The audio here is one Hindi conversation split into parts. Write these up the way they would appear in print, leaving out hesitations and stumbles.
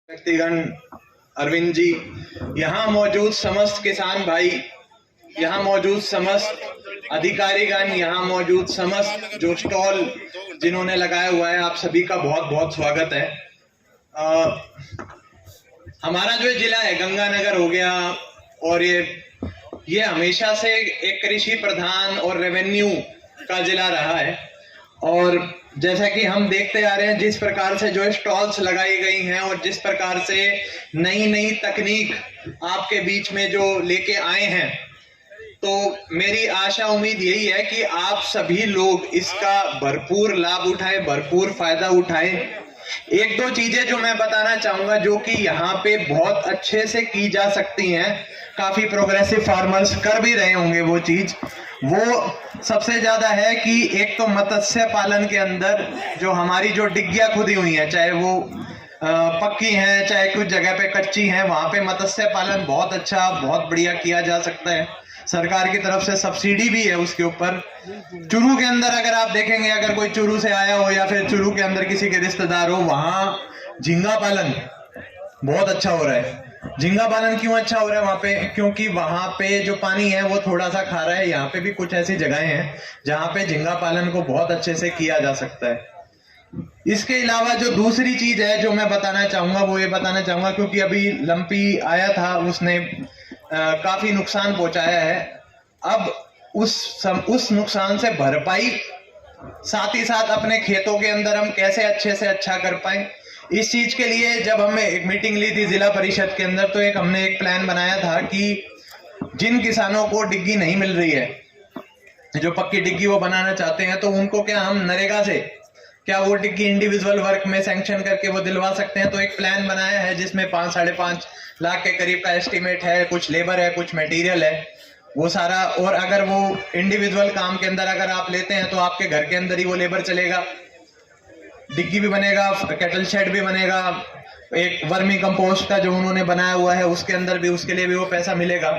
व्यक्तिगण, अरविंद जी, यहाँ मौजूद समस्त किसान भाई, यहाँ मौजूद समस्त अधिकारीगण, यहाँ मौजूद समस्त जो स्टॉल जिन्होंने लगाया हुआ है, आप सभी का बहुत बहुत स्वागत है। हमारा जो जिला है गंगानगर हो गया, और ये हमेशा से एक कृषि प्रधान और रेवेन्यू का जिला रहा है। और जैसा कि हम देखते आ रहे हैं, जिस प्रकार से जो स्टॉल्स लगाई गई हैं और जिस प्रकार से नई नई तकनीक आपके बीच में जो लेके आए हैं, तो मेरी आशा उम्मीद यही है कि आप सभी लोग इसका भरपूर लाभ उठाएं, भरपूर फायदा उठाएं। एक दो चीजें जो मैं बताना चाहूंगा जो कि यहाँ पे बहुत अच्छे से की जा सकती हैं, काफी प्रोग्रेसिव फार्मर्स कर भी रहे होंगे वो चीज। वो सबसे ज्यादा है कि एक तो मत्स्य पालन के अंदर जो हमारी जो डिग्गियां खुदी हुई हैं, चाहे वो पक्की हैं चाहे कुछ जगह पे कच्ची हैं, वहां पे मत्स्य पालन बहुत अच्छा बहुत बढ़िया किया जा सकता है। सरकार की तरफ से सब्सिडी भी है उसके ऊपर। चुरू के अंदर अगर आप देखेंगे, अगर कोई चुरू से आया हो या फिर चुरू के अंदर किसी के रिश्तेदार हो, वहां झींगा पालन बहुत अच्छा हो रहा है। झींगा पालन क्यों अच्छा हो रहा है वहां पे? क्योंकि वहां पे जो पानी है वो थोड़ा सा खारा है। यहाँ पे भी कुछ ऐसी जगहें हैं जहाँ पे झींगा पालन को बहुत अच्छे से किया जा सकता है। इसके अलावा जो दूसरी चीज है जो मैं बताना चाहूंगा, वो ये बताना चाहूंगा क्योंकि अभी लंपी आया था, उसने काफी नुकसान पहुंचाया है। अब उस नुकसान से भरपाई, साथ ही साथ अपने खेतों के अंदर हम कैसे अच्छे से अच्छा कर पाए, इस चीज के लिए जब हमने एक मीटिंग ली थी जिला परिषद के अंदर, तो हमने एक प्लान बनाया था कि जिन किसानों को डिग्गी नहीं मिल रही है, जो पक्की डिग्गी वो बनाना चाहते हैं, तो उनको क्या हम नरेगा से क्या वो डिग्गी इंडिविजुअल वर्क में सैंक्शन करके वो दिलवा सकते हैं। तो एक प्लान बनाया है जिसमें 5-5.5 लाख के करीब का एस्टिमेट है, कुछ लेबर है, कुछ मटेरियल है, वो सारा। और अगर वो इंडिविजुअल काम के अंदर अगर आप लेते हैं तो आपके घर के अंदर ही वो लेबर चलेगा, डिग्गी भी बनेगा, कैटल शेड भी बनेगा, एक वर्मी कंपोस्ट का जो उन्होंने बनाया हुआ है उसके अंदर भी, उसके लिए भी वो पैसा मिलेगा।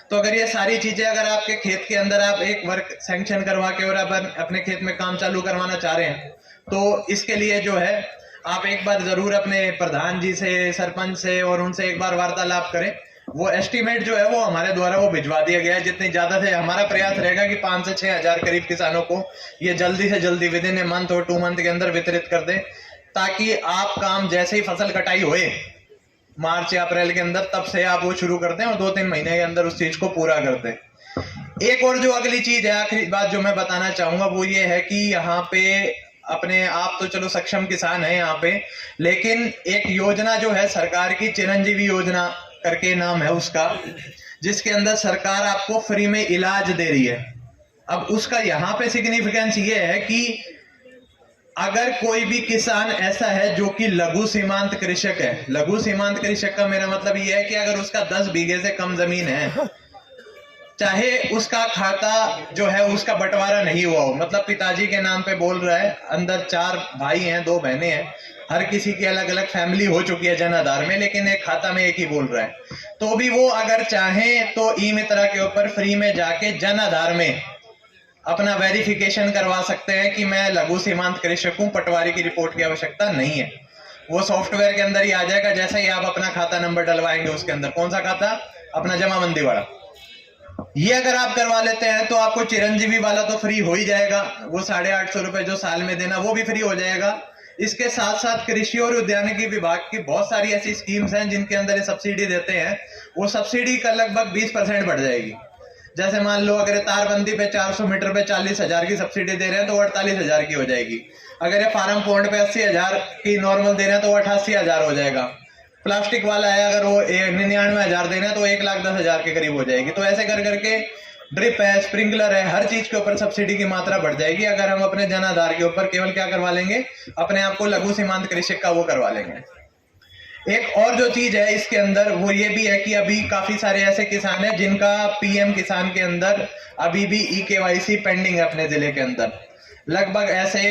तो अगर ये सारी चीजें अगर आपके खेत के अंदर आप एक वर्क सैंक्शन करवा के और अपने खेत में काम चालू करवाना चाह रहे हैं, तो इसके लिए जो है आप एक बार जरूर अपने प्रधान जी से, सरपंच से और उनसे एक बार वार्तालाप करें। वो एस्टीमेट जो है वो हमारे द्वारा वो भिजवा दिया गया है। जितनी ज्यादा से हमारा प्रयास रहेगा कि 5 से 6 हजार करीब किसानों को ये जल्दी से जल्दी विद इन ए मंथ और 2 मंथ के अंदर वितरित कर दें, ताकि आप काम जैसे ही फसल कटाई होए मार्च या अप्रैल के अंदर, तब से आप वो शुरू कर दें और 2-3 महीने के अंदर उस चीज को पूरा कर दें। एक और जो अगली चीज है, आखिरी बात जो मैं बताना चाहूंगा, वो ये है कि यहाँ पे अपने आप तो चलो सक्षम किसान है यहाँ पे, लेकिन एक योजना जो है सरकार की, चिरंजीवी योजना करके नाम है उसका, जिसके अंदर सरकार आपको फ्री में इलाज दे रही है। अब उसका यहाँ पे सिग्निफिकेंस ये है कि अगर कोई भी किसान ऐसा है जो कि लघु सीमांत कृषक है, लघु सीमांत कृषक का मेरा मतलब ये है कि अगर उसका 10 बीघे से कम जमीन है, चाहे उसका खाता जो है उसका बंटवारा नहीं हुआ हो, मतलब पिताजी के नाम पे बोल रहा है, अंदर 4 भाई हैं 2 बहनें हैं, हर किसी की अलग अलग फैमिली हो चुकी है जन आधार में, लेकिन एक खाता में एक ही बोल रहा है, तो भी वो अगर चाहे तो ई मित्रा के ऊपर फ्री में जाके जन आधार में अपना वेरिफिकेशन करवा सकते हैं कि मैं लघु सीमांत कृषक हूं, पटवारी की रिपोर्ट की आवश्यकता नहीं है। वो सॉफ्टवेयर के अंदर ही आ जाएगा। जैसे ही आप अपना खाता नंबर डलवाएंगे उसके अंदर, कौन सा खाता? अपना जमाबंदी वाला। ये अगर आप करवा लेते हैं तो आपको चिरंजीवी वाला तो फ्री हो ही जाएगा, वो 850 रुपए जो साल में देना वो भी फ्री हो जाएगा। इसके साथ साथ कृषि और उद्यानिकी विभाग की बहुत सारी ऐसी स्कीम्स हैं जिनके अंदर ये सब्सिडी देते हैं, वो सब्सिडी का लगभग 20% बढ़ जाएगी। जैसे मान लो अगर तारबंदी पे 400 मीटर पे 40,000 की सब्सिडी दे रहे हैं तो 48,000 की हो जाएगी। अगर ये फार्म पॉन्ड पे 80,000 की नॉर्मल दे रहे हैं तो 88,000 हो जाएगा। प्लास्टिक वाला है अगर वो 99,000 देना है तो 1,10,000 के करीब हो जाएगी। तो ऐसे कर करके ड्रिप है, स्प्रिंकलर है, हर चीज के ऊपर सब्सिडी की मात्रा बढ़ जाएगी अगर हम अपने जन आधार के ऊपर केवल क्या करवा लेंगे, अपने आप को लघु सीमांत कृषक का वो करवा लेंगे। एक और जो चीज है इसके अंदर वो ये भी है कि अभी काफी सारे ऐसे किसान हैं जिनका पीएम किसान के अंदर अभी भी ई-केवाईसी पेंडिंग है अपने जिले के अंदर। लगभग ऐसे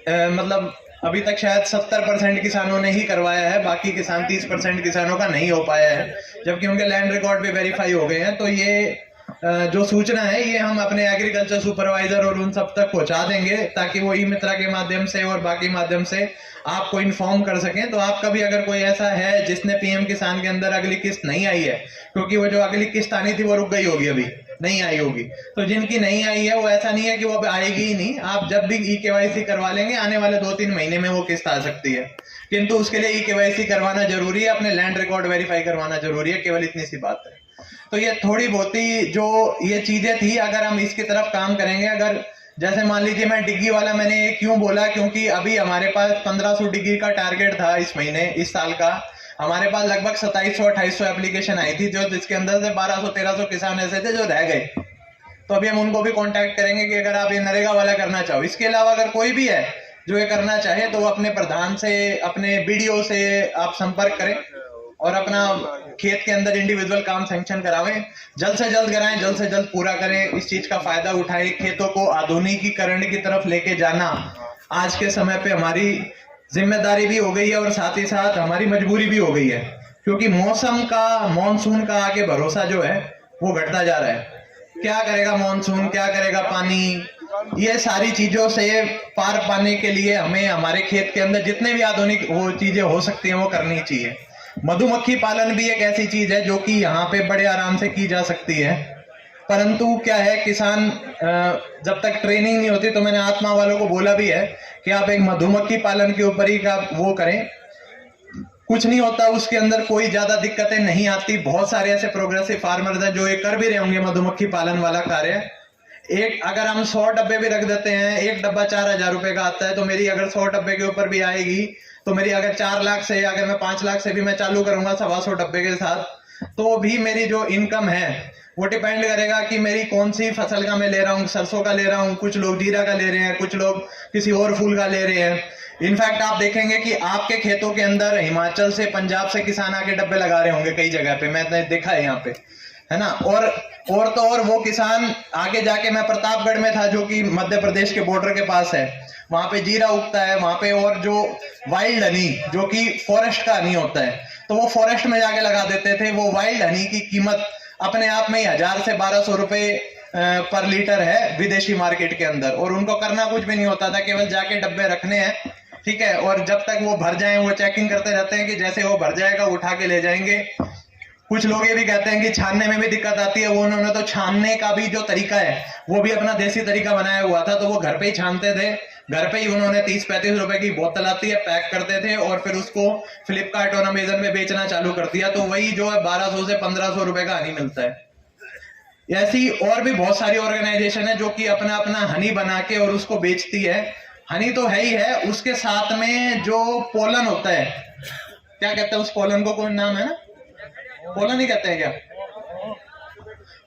मतलब अभी तक शायद 70% किसानों ने ही करवाया है, बाकी किसान 30% किसानों का नहीं हो पाया है, जबकि उनके लैंड रिकॉर्ड भी वेरीफाई हो गए हैं। तो ये जो सूचना है ये हम अपने एग्रीकल्चर सुपरवाइजर और उन सब तक पहुंचा देंगे, ताकि वो ई मित्रा के माध्यम से और बाकी माध्यम से आपको इन्फॉर्म कर सकें। तो आपका भी अगर कोई ऐसा है जिसने पीएम किसान के अंदर अगली किस्त नहीं आई है, क्योंकि वो जो अगली किस्त आनी थी वो रुक गई होगी, अभी नहीं आई होगी, तो जिनकी नहीं आई है वो ऐसा नहीं है कि वो अब आएगी ही नहीं, आप जब भी ई केवाईसी करवा लेंगे आने वाले 2-3 महीने में वो किस्त आ सकती है। किंतु उसके लिए ई केवाईसी करवाना जरूरी है, अपने लैंड रिकॉर्ड वेरीफाई करवाना जरूरी है, केवल इतनी सी बात है। तो ये थोड़ी बहुत ही जो ये चीजें थी, अगर हम इसकी तरफ काम करेंगे, अगर जैसे मान लीजिए मैं डिग्गी वाला मैंने ये क्यों बोला, क्योंकि अभी हमारे पास 1500 डिग्गी का टारगेट था इस महीने, इस साल का। हमारे पास लगभग 2700-2800 एप्लीकेशन आई थी, जो जिसके अंदर से 1200-1300 किसान ऐसे थे जो रह गए। तो अभी हम उनको भी कांटेक्ट करेंगे कि अगर आप ये नरेगा वाला करना चाहो। इसके अलावा अगर कोई भी है जो ये करना चाहे तो वो अपने प्रधान से, अपने बीडीओ से आप संपर्क करें और अपना खेत के अंदर इंडिविजुअल काम सैंक्शन करावें, जल्द से जल्द कराएं, जल्द से जल्द पूरा करें, इस चीज का फायदा उठाएं। खेतों को आधुनिकीकरण की तरफ लेके जाना आज के समय पे हमारी जिम्मेदारी भी हो गई है और साथ ही साथ हमारी मजबूरी भी हो गई है, क्योंकि मौसम का, मानसून का आगे भरोसा जो है वो घटता जा रहा है। क्या करेगा मानसून, क्या करेगा पानी, ये सारी चीजों से पार पाने के लिए हमें हमारे खेत के अंदर जितने भी आधुनिक वो चीजें हो सकती हैं वो करनी चाहिए। मधुमक्खी पालन भी एक ऐसी चीज है जो कि यहाँ पे बड़े आराम से की जा सकती है, परंतु क्या है, किसान जब तक ट्रेनिंग नहीं होती, तो मैंने आत्मा वालों को बोला भी है कि आप एक मधुमक्खी पालन के ऊपर ही का वो करें, कुछ नहीं होता, उसके अंदर कोई ज्यादा दिक्कतें नहीं आती। बहुत सारे ऐसे प्रोग्रेसिव फार्मर्स हैं जो ये कर भी रहे होंगे मधुमक्खी पालन वाला कार्य। एक अगर हम 100 डब्बे भी रख देते हैं, एक डब्बा 4000 रुपए का आता है, तो मेरी अगर 100 डब्बे के ऊपर भी आएगी तो मेरी अगर 4 लाख से, अगर मैं 5 लाख से भी मैं चालू करूंगा 125 डब्बे के साथ, तो भी मेरी जो इनकम है वो डिपेंड करेगा कि मेरी कौन सी फसल का मैं ले रहा हूँ। सरसों का ले रहा हूँ, कुछ लोग जीरा का ले रहे हैं, कुछ लोग किसी और फूल का ले रहे हैं। इनफैक्ट आप देखेंगे कि आपके खेतों के अंदर हिमाचल से, पंजाब से किसान आके डब्बे लगा रहे होंगे कई जगह पे, मैंने देखा है यहाँ पे, है ना। और तो और वो किसान आगे जाके, मैं प्रतापगढ़ में था जो कि मध्य प्रदेश के बॉर्डर के पास है, वहां पे जीरा उगता है वहां पे, और जो वाइल्ड हनी जो कि फॉरेस्ट का हनी होता है, तो वो फॉरेस्ट में जाके लगा देते थे। वो वाइल्ड हनी की कीमत अपने आप में ही 1000 से 1200 रुपए पर लीटर है विदेशी मार्केट के अंदर, और उनको करना कुछ भी नहीं होता था, केवल जाके डब्बे रखने हैं, ठीक है, और जब तक वो भर जाएं वो चेकिंग करते रहते हैं कि जैसे वो भर जाएगा उठा के ले जाएंगे। कुछ लोग ये भी कहते हैं कि छानने में भी दिक्कत आती है, वो उन्होंने तो छानने का भी जो तरीका है वो भी अपना देसी तरीका बनाया हुआ था, तो वो घर पे ही छानते थे, घर पे ही उन्होंने 30-35 रुपए की बोतल आती है, पैक करते थे और फिर उसको फ्लिपकार्ट और अमेजन में बेचना चालू कर दिया, तो वही जो है 1200 से 1500 रुपए का हनी मिलता है। ऐसी और भी बहुत सारी ऑर्गेनाइजेशन है जो कि अपना अपना हनी बना के और उसको बेचती है। हनी तो है ही है, उसके साथ में जो पोलन होता है, क्या कहते हैं उस पोलन को, कोई नाम है ना, पोलन ही कहते हैं क्या,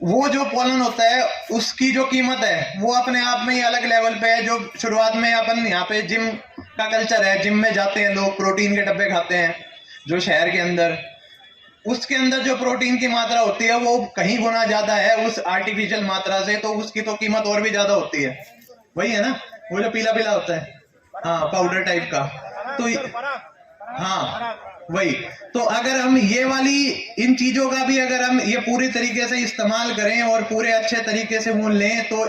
वो जो पोलन होता है उसकी जो कीमत है वो अपने आप में ही अलग लेवल पे है। जो शुरुआत में अपन यहाँ पे जिम का कल्चर है, जिम में जाते हैं लोग, प्रोटीन के डब्बे खाते हैं जो शहर के अंदर, उसके अंदर जो प्रोटीन की मात्रा होती है वो कहीं गुना ज्यादा है उस आर्टिफिशियल मात्रा से, तो उसकी तो कीमत और भी ज्यादा होती है। वही है ना, वो जो पीला पीला होता है, हाँ, पाउडर टाइप का, तो हाँ वही। तो अगर हम ये वाली इन चीजों का भी अगर हम ये पूरी तरीके से इस्तेमाल करें और पूरे अच्छे तरीके से वो लें, तो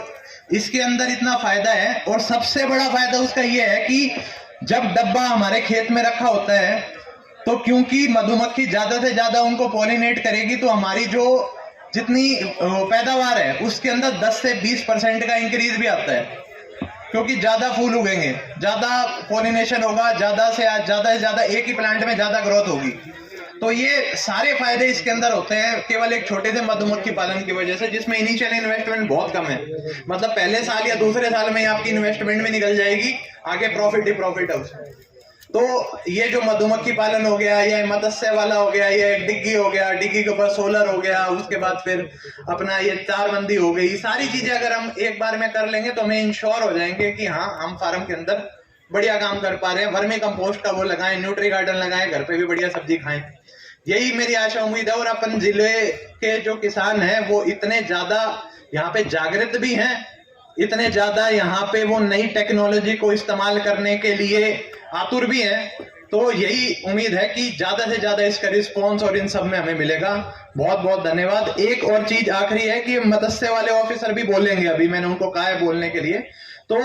इसके अंदर इतना फायदा है। और सबसे बड़ा फायदा उसका ये है कि जब डब्बा हमारे खेत में रखा होता है, तो क्योंकि मधुमक्खी ज्यादा से ज्यादा उनको पॉलिनेट करेगी, तो हमारी जो जितनी पैदावार है उसके अंदर 10 से 20% का इंक्रीज भी आता है, क्योंकि ज्यादा फूल उगेंगे, ज्यादा पॉलिनेशन होगा, ज्यादा से ज्यादा एक ही प्लांट में ज्यादा ग्रोथ होगी। तो ये सारे फायदे इसके अंदर होते हैं केवल एक छोटे से मधुमक्खी पालन की वजह से, जिसमें इनिशियल इन्वेस्टमेंट बहुत कम है। मतलब पहले साल या दूसरे साल में आपकी इन्वेस्टमेंट भी निकल जाएगी, आगे प्रॉफिट ही प्रॉफिट है उसमें। तो ये जो मधुमक्खी पालन हो गया, या मत्स्य वाला हो गया, या डिग्गी हो गया, डिग्गी के ऊपर सोलर हो गया, उसके बाद फिर अपना ये तारबंदी हो गई, सारी चीजें अगर हम एक बार में कर लेंगे तो हमें इंश्योर हो जाएंगे कि हाँ, हम फार्म के अंदर बढ़िया काम कर पा रहे हैं। वर्मी कंपोस्ट का वो लगाएं, न्यूट्री गार्डन लगाएं, घर पे भी बढ़िया सब्जी खाएं, यही मेरी आशा उम्मीद है। और अपन जिले के जो किसान हैं वो इतने ज्यादा यहाँ पे जागृत भी हैं, इतने ज्यादा यहाँ पे वो नई टेक्नोलॉजी को इस्तेमाल करने के लिए आतुर भी हैं, तो यही उम्मीद है कि ज्यादा से ज्यादा इसका रिस्पॉन्स और इन सब में हमें मिलेगा। बहुत बहुत धन्यवाद। एक और चीज आखिरी है कि मत्स्य वाले ऑफिसर भी बोलेंगे, अभी मैंने उनको कहा है बोलने के लिए, तो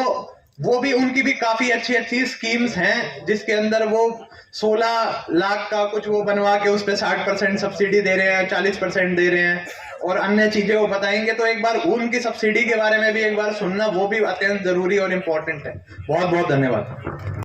वो भी, उनकी भी काफी अच्छी अच्छी स्कीम्स हैं जिसके अंदर वो 16 लाख का कुछ वो बनवा के उस पर 60% सब्सिडी दे रहे हैं, 40% दे रहे हैं और अन्य चीजें वो बताएंगे। तो एक बार उनकी सब्सिडी के बारे में भी एक बार सुनना, वो भी अत्यंत जरूरी और इम्पोर्टेंट है। बहुत बहुत धन्यवाद।